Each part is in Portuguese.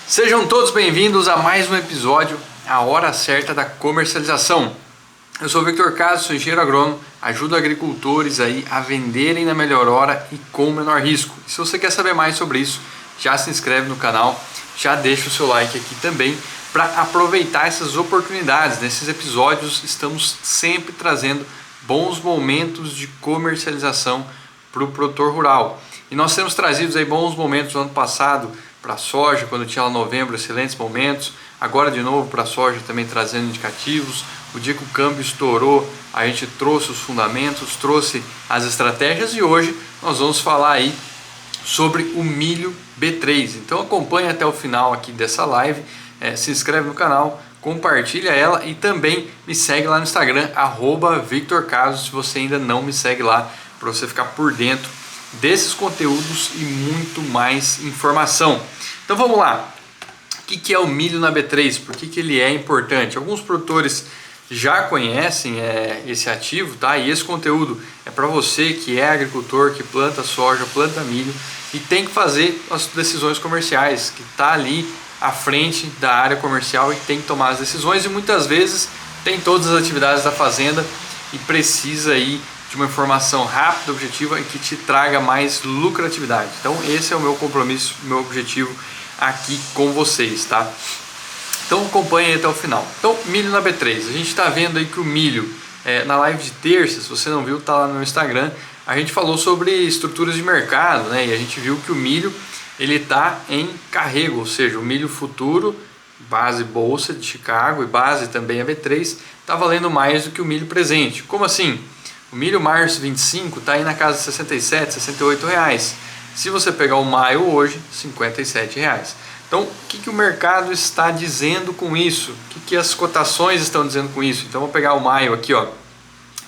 Sejam todos bem-vindos a mais um episódio, a hora certa da comercialização. Eu sou o Victor Caso, sou engenheiro agrônomo, ajudo agricultores aí a venderem na melhor hora e com o menor risco. E se você quer saber mais sobre isso, já se inscreve no canal, já deixa o seu like aqui também para aproveitar essas oportunidades. Nesses episódios estamos sempre trazendo bons momentos de comercialização para o produtor rural. E nós temos trazido aí bons momentos no ano passado para a soja, quando tinha lá novembro, excelentes momentos. Agora de novo para a soja também trazendo indicativos. O dia que o câmbio estourou, a gente trouxe os fundamentos, trouxe as estratégias e hoje nós vamos falar aí sobre o milho B3. Então acompanhe até o final aqui dessa live, se inscreve no canal, compartilha ela e também me segue lá no Instagram, @VictorCaso, se você ainda não me segue lá, para você ficar por dentro desses conteúdos e muito mais informação. Então vamos lá, o que é o milho na B3? Por que ele é importante? Alguns produtores já conhecem esse ativo, tá? E esse conteúdo é para você que é agricultor, que planta soja, planta milho e tem que fazer as decisões comerciais, que está ali à frente da área comercial e tem que tomar as decisões, e muitas vezes tem todas as atividades da fazenda e precisa aí de uma informação rápida, objetiva e que te traga mais lucratividade. Então esse é o meu compromisso, meu objetivo aqui com vocês, tá? Então acompanhe até o final. Então, milho na B3, a gente está vendo aí que o milho, na live de terça, se você não viu, tá lá no meu Instagram, a gente falou sobre estruturas de mercado, né? E a gente viu que o milho ele está em carrego, ou seja, o milho futuro, base bolsa de Chicago e base também a B3, está valendo mais do que o milho presente. Como assim? O milho março 25 está aí na casa de 67, 68 reais. Se você pegar o maio hoje, 57 reais. Então, o que o mercado está dizendo com isso? O que as cotações estão dizendo com isso? Então, vou pegar o maio aqui, ó,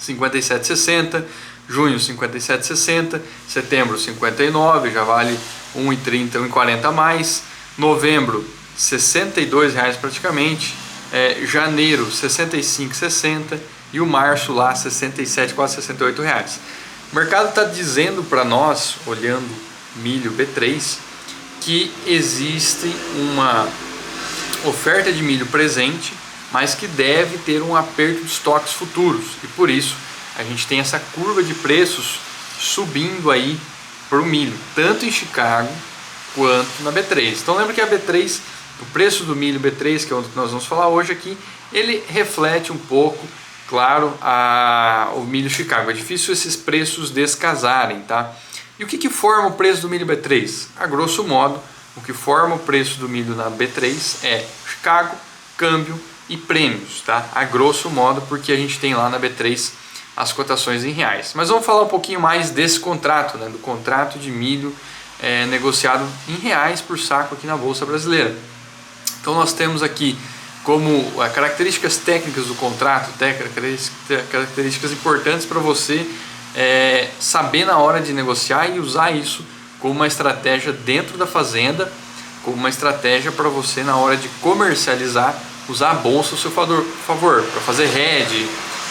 57,60, junho 57,60, setembro 59, já vale 1,30, 1,40 a mais, novembro 62 reais praticamente, janeiro 65,60 e o março lá 67, quase 68 reais. O mercado está dizendo para nós, olhando milho B3, que existe uma oferta de milho presente, mas que deve ter um aperto de estoques futuros, e por isso a gente tem essa curva de preços subindo aí para o milho, tanto em Chicago quanto na B3. Então lembra que a B3, o preço do milho B3, que é o que nós vamos falar hoje aqui, ele reflete um pouco, claro, o milho Chicago. É difícil esses preços descasarem, tá? E o que forma o preço do milho B3? A grosso modo, o que forma o preço do milho na B3 é Chicago, câmbio e prêmios, tá? A grosso modo, porque a gente tem lá na B3 as cotações em reais. Mas vamos falar um pouquinho mais desse contrato, né? Do contrato de milho negociado em reais por saco aqui na Bolsa Brasileira. Então nós temos aqui como características técnicas do contrato, características importantes para você saber na hora de negociar e usar isso como uma estratégia dentro da fazenda, como uma estratégia para você na hora de comercializar, usar a bolsa ao seu favor, para fazer hedge,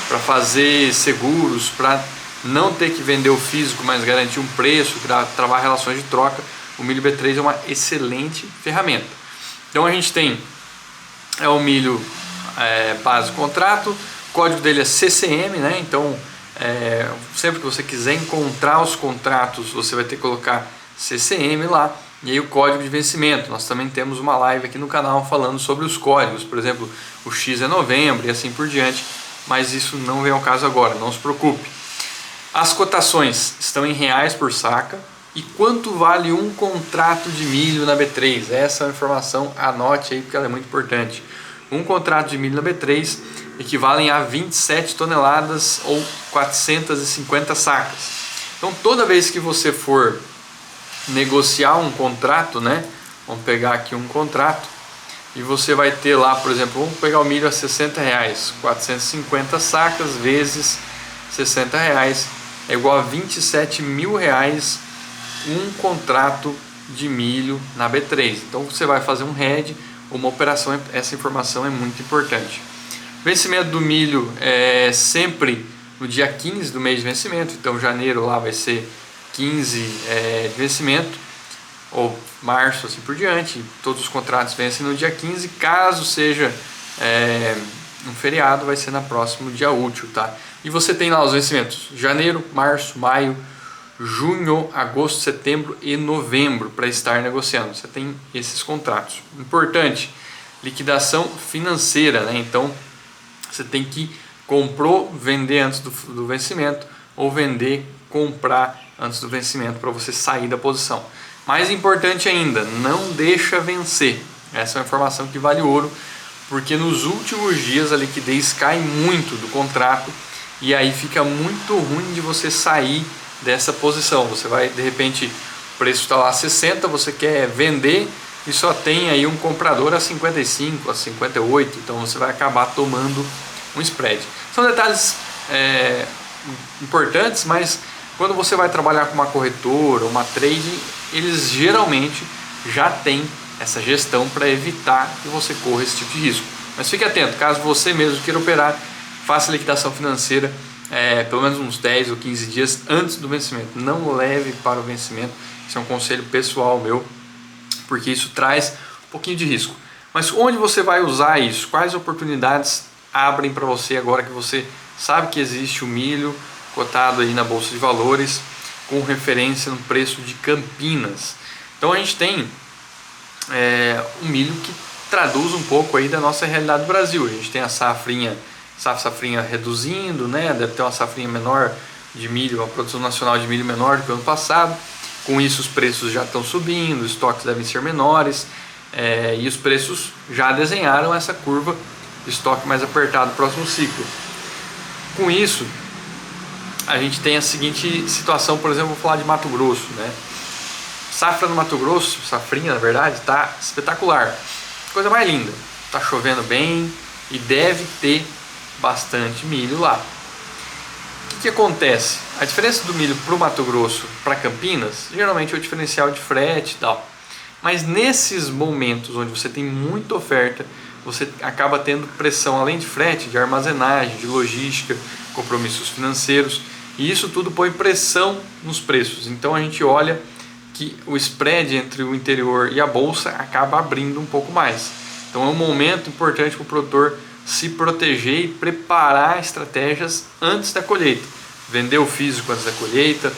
para fazer seguros, para não ter que vender o físico, mas garantir um preço, travar relações de troca. O milho B3 é uma excelente ferramenta. Então a gente tem o milho base contrato, o código dele é CCM, né? Então sempre que você quiser encontrar os contratos, você vai ter que colocar CCM lá, e aí o código de vencimento. Nós também temos uma live aqui no canal falando sobre os códigos, por exemplo, o X é novembro e assim por diante, mas isso não vem ao caso agora, não se preocupe. As cotações estão em reais por saca. E quanto vale um contrato de milho na B3? Essa é uma informação, anote aí porque ela é muito importante. Um contrato de milho na B3 equivalem a 27 toneladas ou 450 sacas. Então toda vez que você for negociar um contrato, né? Vamos pegar aqui um contrato e você vai ter lá, por exemplo, vamos pegar o milho a 60 reais, 450 sacas vezes 60 reais é igual a 27 mil reais um contrato de milho na B3. Então você vai fazer um hedge, uma operação, essa informação é muito importante. O vencimento do milho é sempre no dia 15 do mês de vencimento, então janeiro lá vai ser 15 de vencimento, ou março, assim por diante. Todos os contratos vencem no dia 15, caso seja um feriado, vai ser no próximo dia útil, tá? E você tem lá os vencimentos: janeiro, março, maio, junho, agosto, setembro e novembro para estar negociando. Você tem esses contratos. Importante, liquidação financeira, né? Então você tem que comprou, vender antes do vencimento, ou vender, comprar antes do vencimento para você sair da posição. Mais importante ainda, não deixa vencer. Essa é uma informação que vale ouro, porque nos últimos dias a liquidez cai muito do contrato e aí fica muito ruim de você sair dessa posição. Você vai, de repente, o preço está lá a 60, você quer vender e só tem aí um comprador a 55, a 58, então você vai acabar tomando um spread. São detalhes importantes, mas quando você vai trabalhar com uma corretora, uma trading, eles geralmente já têm essa gestão para evitar que você corra esse tipo de risco. Mas fique atento, caso você mesmo queira operar, faça liquidação financeira pelo menos uns 10 ou 15 dias antes do vencimento. Não leve para o vencimento, isso é um conselho pessoal meu, porque isso traz um pouquinho de risco. Mas onde você vai usar isso? Quais oportunidades abrem para você agora que você sabe que existe o milho cotado aí na Bolsa de Valores com referência no preço de Campinas? Então a gente tem um milho que traduz um pouco aí da nossa realidade do Brasil. A gente tem a safrinha reduzindo, né? Deve ter uma safrinha menor de milho, uma produção nacional de milho menor do que o ano passado. Com isso os preços já estão subindo, os estoques devem ser menores, e os preços já desenharam essa curva de estoque mais apertado no próximo ciclo. Com isso, a gente tem a seguinte situação, por exemplo, vou falar de Mato Grosso, né? Safra no Mato Grosso, safrinha na verdade, está espetacular, coisa mais linda, está chovendo bem e deve ter bastante milho lá. O que acontece? A diferença do milho para o Mato Grosso para Campinas, geralmente é o diferencial de frete e tal, mas nesses momentos onde você tem muita oferta, você acaba tendo pressão além de frete, de armazenagem, de logística, compromissos financeiros, e isso tudo põe pressão nos preços. Então a gente olha que o spread entre o interior e a bolsa acaba abrindo um pouco mais. Então é um momento importante para o produtor se proteger e preparar estratégias antes da colheita. Vender o físico antes da colheita,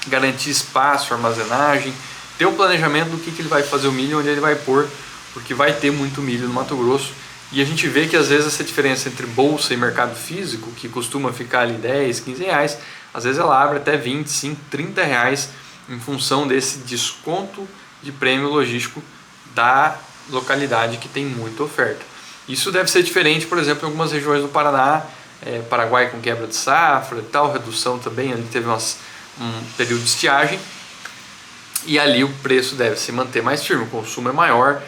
garantir espaço, armazenagem, ter um planejamento do que ele vai fazer o milho, onde ele vai pôr, porque vai ter muito milho no Mato Grosso. E a gente vê que às vezes essa diferença entre bolsa e mercado físico, que costuma ficar ali 10, 15 reais, às vezes ela abre até 25, 30 reais em função desse desconto de prêmio logístico da localidade que tem muita oferta. Isso deve ser diferente, por exemplo, em algumas regiões do Paraná, Paraguai com quebra de safra e tal, redução também, ali teve um período de estiagem, e ali o preço deve se manter mais firme, o consumo é maior,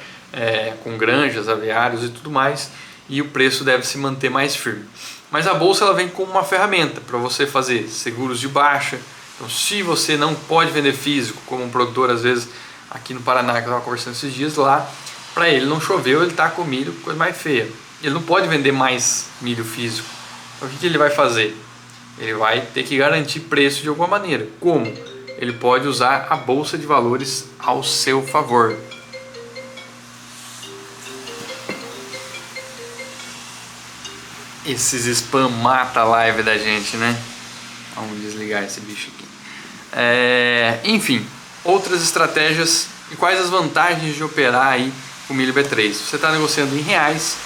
com granjas, aviários e tudo mais, e o preço deve se manter mais firme. Mas a bolsa ela vem como uma ferramenta para você fazer seguros de baixa. Então, se você não pode vender físico, como um produtor às vezes aqui no Paraná, que eu estava conversando esses dias lá, para ele não choveu, ele está com milho, coisa mais feia. Ele não pode vender mais milho físico. Então o que ele vai fazer? Ele vai ter que garantir preço de alguma maneira. Como? Ele pode usar a Bolsa de Valores ao seu favor. Esses spam mata a live da gente, né? Vamos desligar esse bicho aqui. Enfim, outras estratégias e quais as vantagens de operar aí com o milho B3. Você está negociando em reais,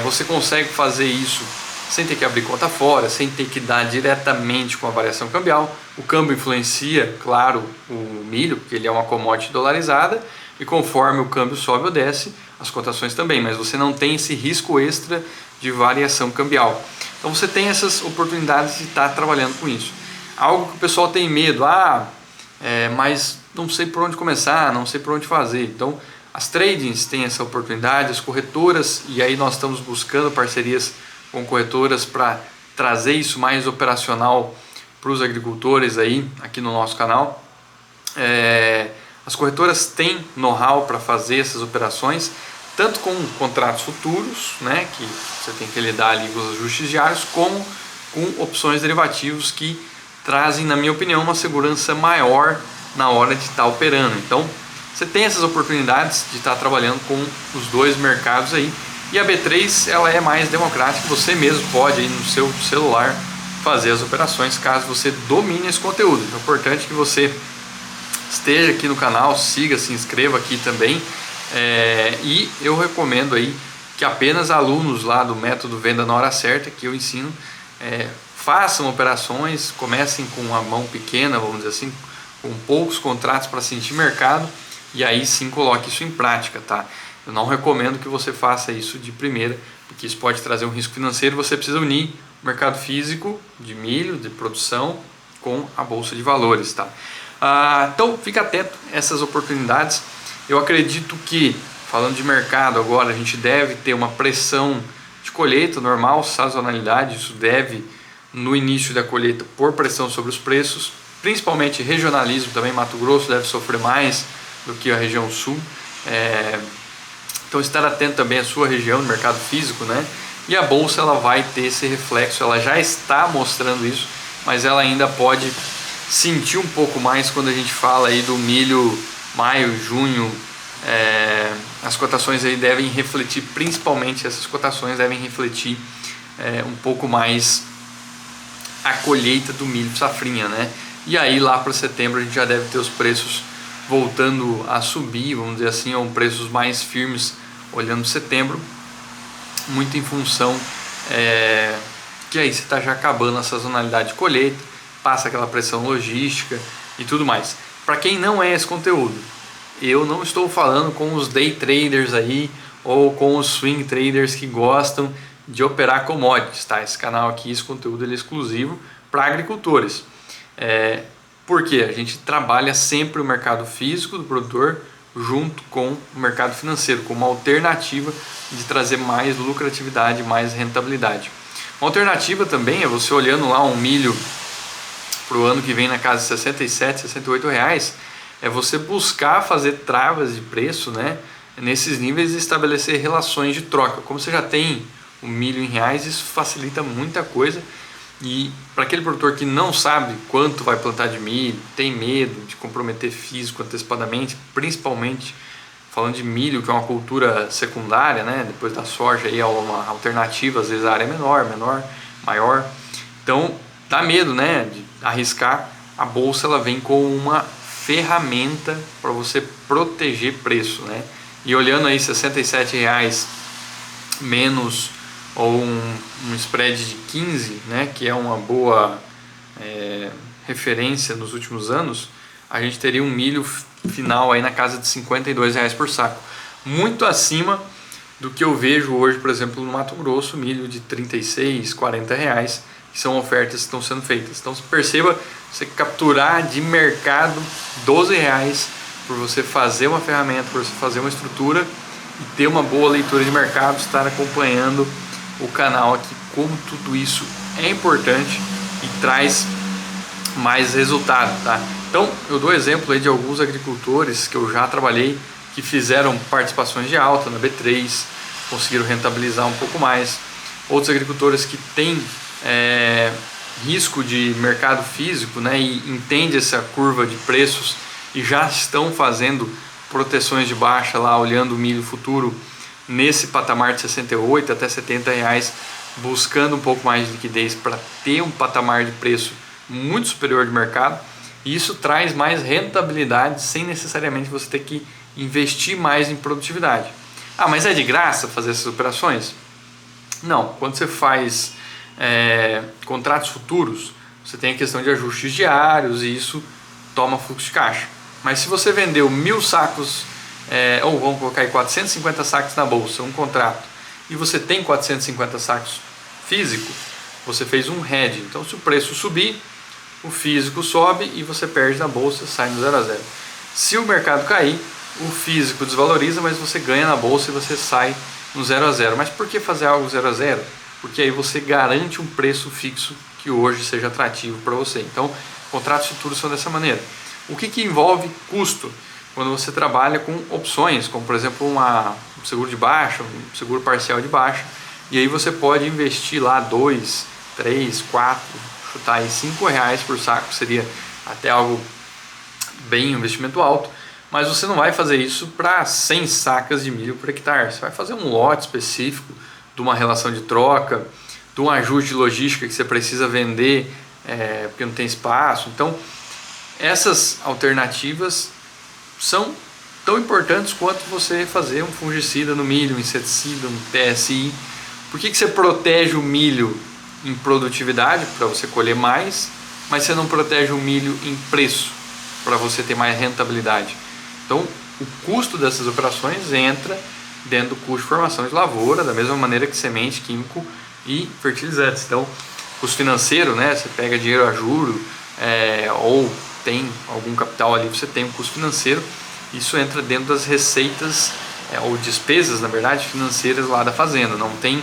você consegue fazer isso sem ter que abrir conta fora, sem ter que dar diretamente com a variação cambial. O câmbio influencia, claro, o milho, porque ele é uma commodity dolarizada, e conforme o câmbio sobe ou desce, as cotações também, mas você não tem esse risco extra de variação cambial. Então você tem essas oportunidades de estar trabalhando com isso. Algo que o pessoal tem medo, mas não sei por onde começar, não sei por onde fazer. Então as tradings têm essa oportunidade, as corretoras, e aí nós estamos buscando parcerias com corretoras para trazer isso mais operacional para os agricultores aí, aqui no nosso canal. As corretoras têm know-how para fazer essas operações, tanto com contratos futuros, né, que você tem que lidar ali com os ajustes diários, como com opções derivativos que trazem, na minha opinião, uma segurança maior na hora de estar operando. Então, você tem essas oportunidades de estar trabalhando com os dois mercados aí. E a B3 ela é mais democrática, você mesmo pode aí no seu celular fazer as operações caso você domine esse conteúdo. Então é importante que você esteja aqui no canal, siga, se inscreva aqui também. E eu recomendo aí que apenas alunos lá do método Venda na Hora Certa, que eu ensino, façam operações, comecem com uma mão pequena, vamos dizer assim, com poucos contratos para sentir mercado, e aí sim coloque isso em prática, tá? Eu não recomendo que você faça isso de primeira, porque isso pode trazer um risco financeiro. Você precisa unir o mercado físico de milho, de produção, com a bolsa de valores, tá? Então fica atento a essas oportunidades. Eu acredito que, falando de mercado agora, a gente deve ter uma pressão de colheita normal, sazonalidade. Isso deve, no início da colheita, pôr pressão sobre os preços, principalmente regionalismo também. Mato Grosso deve sofrer mais do que a região sul. Então estar atento também à sua região no mercado físico, né? E a bolsa ela vai ter esse reflexo, ela já está mostrando isso, mas ela ainda pode sentir um pouco mais quando a gente fala aí do milho maio, junho. As cotações aí devem refletir, principalmente essas cotações devem refletir um pouco mais a colheita do milho safrinha, né? E aí lá para setembro a gente já deve ter os preços voltando a subir, vamos dizer assim, ou preços mais firmes olhando setembro, muito em função que aí você está já acabando a sazonalidade de colheita, passa aquela pressão logística e tudo mais. Para quem não é esse conteúdo, eu não estou falando com os day traders aí ou com os swing traders que gostam de operar commodities, tá? Esse canal aqui, esse conteúdo ele é exclusivo para agricultores. Porque a gente trabalha sempre o mercado físico do produtor junto com o mercado financeiro, como uma alternativa de trazer mais lucratividade, mais rentabilidade. Uma alternativa também é você olhando lá um milho para o ano que vem na casa de 67, 68 reais, é você buscar fazer travas de preço, né, nesses níveis e estabelecer relações de troca. Como você já tem o milho em reais, isso facilita muita coisa. E para aquele produtor que não sabe quanto vai plantar de milho, tem medo de comprometer físico antecipadamente, principalmente falando de milho, que é uma cultura secundária, né? Depois da soja aí é uma alternativa, às vezes a área é menor, maior. Então dá medo, né, de arriscar. A bolsa ela vem com uma ferramenta para você proteger preço, né? E olhando aí R$67 menos ou um spread de 15, né, que é uma boa referência nos últimos anos, a gente teria um milho final aí na casa de R$52 por saco, muito acima do que eu vejo hoje, por exemplo, no Mato Grosso, milho de R$36, R$40, que são ofertas que estão sendo feitas. Então perceba, você capturar de mercado R$12 por você fazer uma ferramenta, por você fazer uma estrutura e ter uma boa leitura de mercado, estar acompanhando o canal aqui, como tudo isso é importante e traz mais resultado, tá? Então eu dou exemplo aí de alguns agricultores que eu já trabalhei, que fizeram participações de alta na B3, conseguiram rentabilizar um pouco mais. Outros agricultores que têm risco de mercado físico, né, e entende essa curva de preços e já estão fazendo proteções de baixa lá, olhando o milho futuro nesse patamar de 68 até R$70, buscando um pouco mais de liquidez para ter um patamar de preço muito superior de mercado. E isso traz mais rentabilidade sem necessariamente você ter que investir mais em produtividade. Mas é de graça fazer essas operações? Não. Quando você faz contratos futuros, você tem a questão de ajustes diários e isso toma fluxo de caixa. Mas se você vendeu 1.000 sacos, ou vamos colocar aí 450 sacos na bolsa, um contrato, e você tem 450 sacos físico, você fez um hedge. Então se o preço subir, o físico sobe e você perde na bolsa, sai no 0 a 0. Se o mercado cair, o físico desvaloriza, mas você ganha na bolsa e você sai no 0 a 0. Mas por que fazer algo 0 a 0? Porque aí você garante um preço fixo que hoje seja atrativo para você. Então, contratos futuros são dessa maneira. O que envolve custo? Quando você trabalha com opções, como por exemplo um seguro de baixa, um seguro parcial de baixa, e aí você pode investir lá 2, 3, 4, chutar aí R$5 por saco, seria até algo bem investimento alto. mas você não vai fazer isso para 100 sacas de milho por hectare. Você vai fazer um lote específico de uma relação de troca, de um ajuste de logística que você precisa vender porque não tem espaço. Então, essas alternativas são tão importantes quanto você fazer um fungicida no milho, um inseticida, um TSI. Por que você protege o milho em produtividade, para você colher mais, mas você não protege o milho em preço, para você ter mais rentabilidade? Então, o custo dessas operações entra dentro do custo de formação de lavoura, da mesma maneira que semente, químico e fertilizantes. Então, custo financeiro, né? Você pega dinheiro a juro ou tem algum capital ali, você tem um custo financeiro. Isso entra dentro das receitas ou despesas, na verdade, financeiras lá da fazenda. Não tem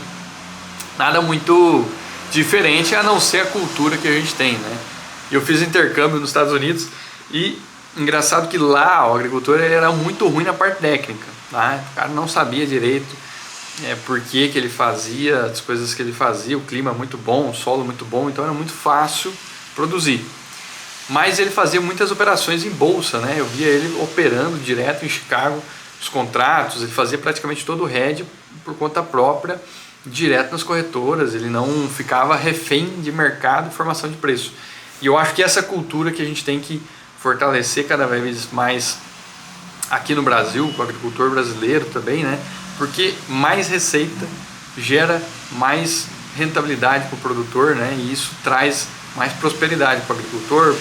nada muito diferente a não ser a cultura que a gente tem, né? Eu fiz intercâmbio nos Estados Unidos e engraçado que lá o agricultor ele era muito ruim na parte técnica, tá? O cara não sabia direito por que ele fazia as coisas que ele fazia, o clima muito bom, o solo muito bom, então era muito fácil produzir. Mas ele fazia muitas operações em bolsa, né? Eu via ele operando direto em Chicago, os contratos, ele fazia praticamente todo o hedge por conta própria, direto nas corretoras, ele não ficava refém de mercado e formação de preço. E eu acho que essa cultura que a gente tem que fortalecer cada vez mais aqui no Brasil, com o agricultor brasileiro também, né? Porque mais receita gera mais rentabilidade para o produtor, né? E isso traz mais prosperidade para o agricultor,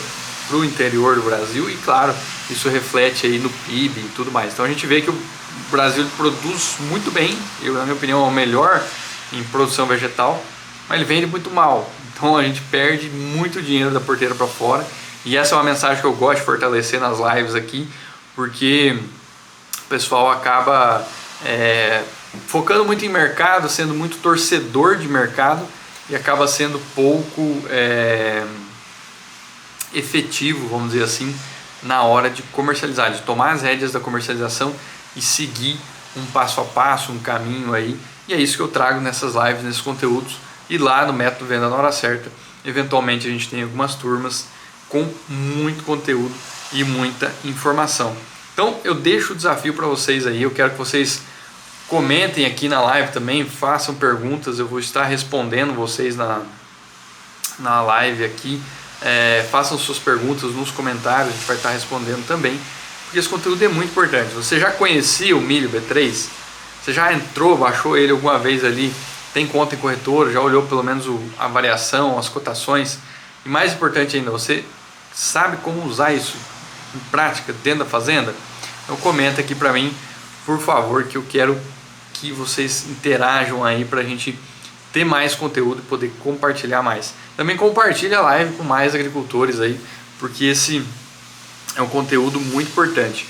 para o interior do Brasil e, claro, isso reflete aí no PIB e tudo mais. Então a gente vê que o Brasil produz muito bem, na minha opinião é o melhor em produção vegetal, mas ele vende muito mal. Então a gente perde muito dinheiro da porteira para fora, e essa é uma mensagem que eu gosto de fortalecer nas lives aqui, porque o pessoal acaba focando muito em mercado, sendo muito torcedor de mercado, e acaba sendo pouco efetivo, vamos dizer assim, na hora de comercializar, de tomar as rédeas da comercialização e seguir um passo a passo, um caminho aí. E é isso que eu trago nessas lives, nesses conteúdos. E lá no Método Venda na Hora Certa, eventualmente a gente tem algumas turmas com muito conteúdo e muita informação. Então eu deixo o desafio para vocês aí, eu quero que vocês comentem aqui na live também, façam perguntas, eu vou estar respondendo vocês na live aqui. Façam suas perguntas nos comentários, a gente vai estar respondendo também, porque esse conteúdo é muito importante. Você já conhecia o milho B3? Você já entrou, baixou ele alguma vez ali, tem conta em corretora, já olhou pelo menos a variação, as cotações? E mais importante ainda, você sabe como usar isso em prática dentro da fazenda? Então comenta aqui para mim, por favor, que eu quero que vocês interajam aí para a gente ter mais conteúdo e poder compartilhar mais. Também compartilhe a live com mais agricultores aí, porque esse é um conteúdo muito importante.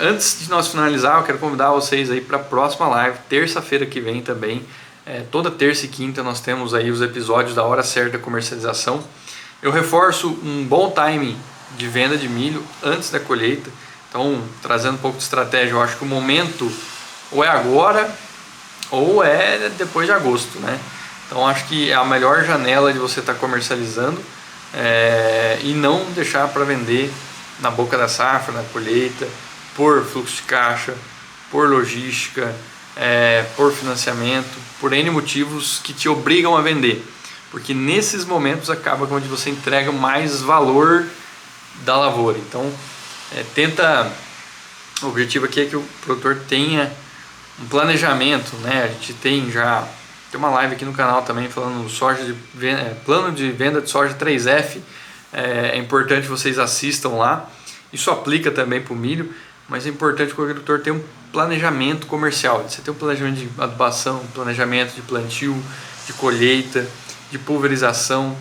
Antes de nós finalizar, eu quero convidar vocês aí para a próxima live, terça-feira que vem também. Toda terça e quinta nós temos aí os episódios da Hora Certa da Comercialização. Eu reforço um bom timing de venda de milho antes da colheita. Então, trazendo um pouco de estratégia, eu acho que o momento ou é agora ou é depois de agosto, né? Então acho que é a melhor janela de você estar comercializando e não deixar para vender na boca da safra, na colheita, por fluxo de caixa, por logística, por financiamento, por N motivos que te obrigam a vender. Porque nesses momentos acaba onde você entrega mais valor da lavoura. Então o objetivo aqui é que o produtor tenha um planejamento, né? A gente tem uma live aqui no canal também falando plano de venda de soja 3F. É importante vocês assistam lá. Isso aplica também para o milho, mas é importante que o agricultor tenha um planejamento comercial. Você tem um planejamento de adubação, um planejamento de plantio, de colheita, de pulverização.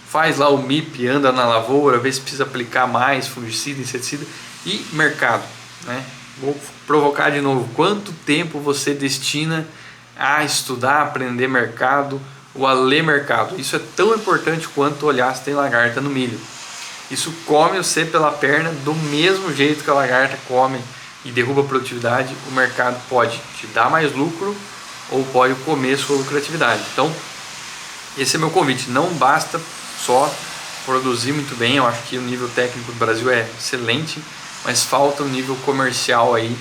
Faz lá o MIP, anda na lavoura, vê se precisa aplicar mais fungicida, inseticida. E mercado, né? Vou provocar de novo, quanto tempo você destina a estudar, aprender mercado ou a ler mercado? Isso é tão importante quanto olhar se tem lagarta no milho. Isso come você pela perna do mesmo jeito que a lagarta come e derruba a produtividade. O mercado pode te dar mais lucro ou pode comer sua lucratividade. Então esse é meu convite, não basta só produzir muito bem. Eu acho que o nível técnico do Brasil é excelente, mas falta um nível comercial aí,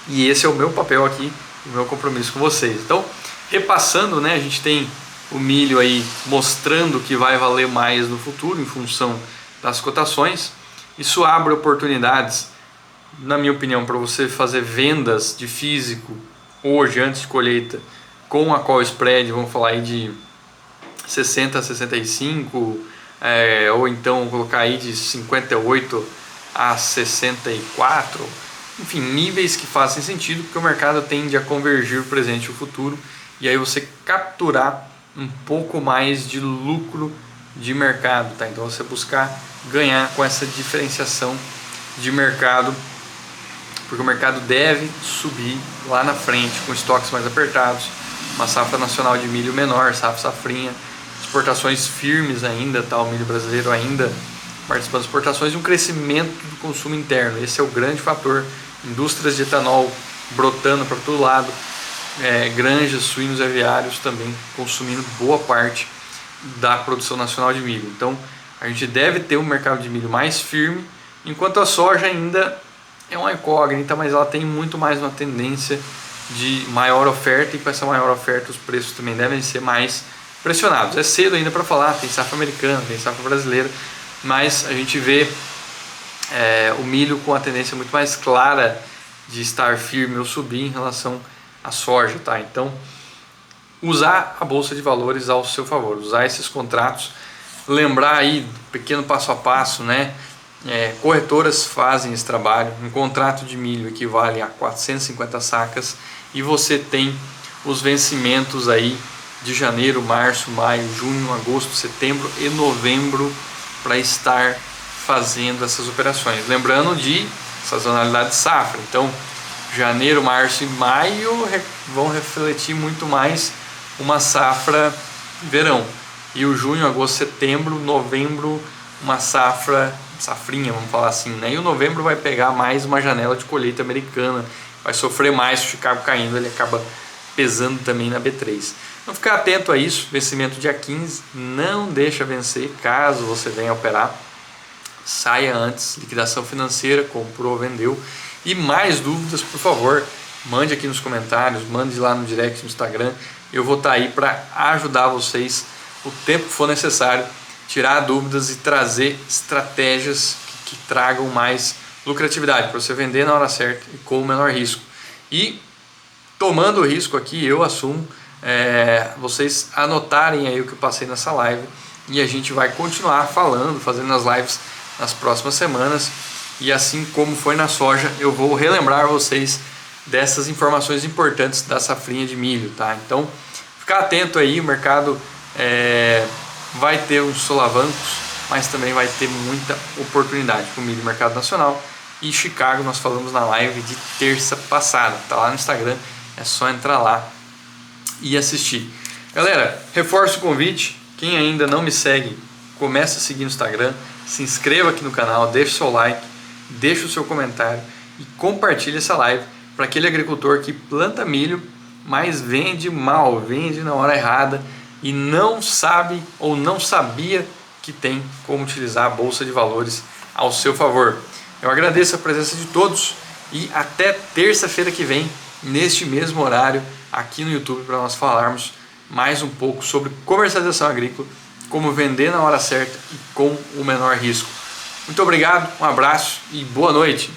e esse é o meu papel aqui, o meu compromisso com vocês. Então, repassando, né, a gente tem o milho aí mostrando que vai valer mais no futuro em função das cotações. Isso abre oportunidades, na minha opinião, para você fazer vendas de físico hoje, antes de colheita, com a call spread, vamos falar aí de 60 a 65, ou então colocar aí de 58 a 64, enfim, níveis que fazem sentido, porque o mercado tende a convergir o presente e o futuro, e aí você capturar um pouco mais de lucro de mercado, tá? Então você buscar ganhar com essa diferenciação de mercado, porque o mercado deve subir lá na frente com estoques mais apertados, uma safra nacional de milho menor, safrinha, exportações firmes ainda, tá? O milho brasileiro ainda participando das exportações e um crescimento do consumo interno. Esse é o grande fator. Indústrias de etanol brotando para todo lado, granjas, suínos e aviários também consumindo boa parte da produção nacional de milho. Então a gente deve ter um mercado de milho mais firme, enquanto a soja ainda é uma incógnita, mas ela tem muito mais uma tendência de maior oferta, e com essa maior oferta os preços também devem ser mais pressionados. É cedo ainda para falar, tem safra americana, tem safra brasileira, mas a gente vê o milho com a tendência muito mais clara de estar firme ou subir em relação à soja, tá? Então, usar a bolsa de valores ao seu favor, usar esses contratos, lembrar aí, pequeno passo a passo, né? Corretoras fazem esse trabalho. Um contrato de milho equivale a 450 sacas e você tem os vencimentos aí de janeiro, março, maio, junho, agosto, setembro e novembro para estar fazendo essas operações. Lembrando de sazonalidade de safra. Então, janeiro, março e maio vão refletir muito mais uma safra verão. E o junho, agosto, setembro, novembro, uma safrinha, vamos falar assim, né? E o novembro vai pegar mais uma janela de colheita americana, vai sofrer mais, o Chicago caindo, ele acaba pesando também na B3. Então ficar atento a isso, vencimento dia 15, não deixa vencer, caso você venha operar, saia antes, liquidação financeira, comprou, vendeu. E mais dúvidas, por favor, mande aqui nos comentários, mande lá no direct no Instagram, eu vou estar aí para ajudar vocês o tempo que for necessário, tirar dúvidas e trazer estratégias que tragam mais lucratividade, para você vender na hora certa e com o menor risco. E tomando o risco aqui, eu assumo, vocês anotarem aí o que eu passei nessa live, e a gente vai continuar falando, fazendo as lives nas próximas semanas, e assim como foi na soja, eu vou relembrar vocês dessas informações importantes da safrinha de milho, tá? Então, ficar atento aí, o mercado vai ter uns solavancos, mas também vai ter muita oportunidade com o milho mercado nacional. E Chicago nós falamos na live de terça passada, tá lá no Instagram, é só entrar lá e assistir. Galera, reforço o convite, quem ainda não me segue, começa a seguir no Instagram, se inscreva aqui no canal, deixe o seu like, deixe o seu comentário e compartilhe essa live para aquele agricultor que planta milho, mas vende mal, vende na hora errada e não sabe ou não sabia que tem como utilizar a Bolsa de Valores ao seu favor. Eu agradeço a presença de todos e até terça-feira que vem, neste mesmo horário, aqui no YouTube, para nós falarmos mais um pouco sobre comercialização agrícola, como vender na hora certa e com o menor risco. Muito obrigado, um abraço e boa noite!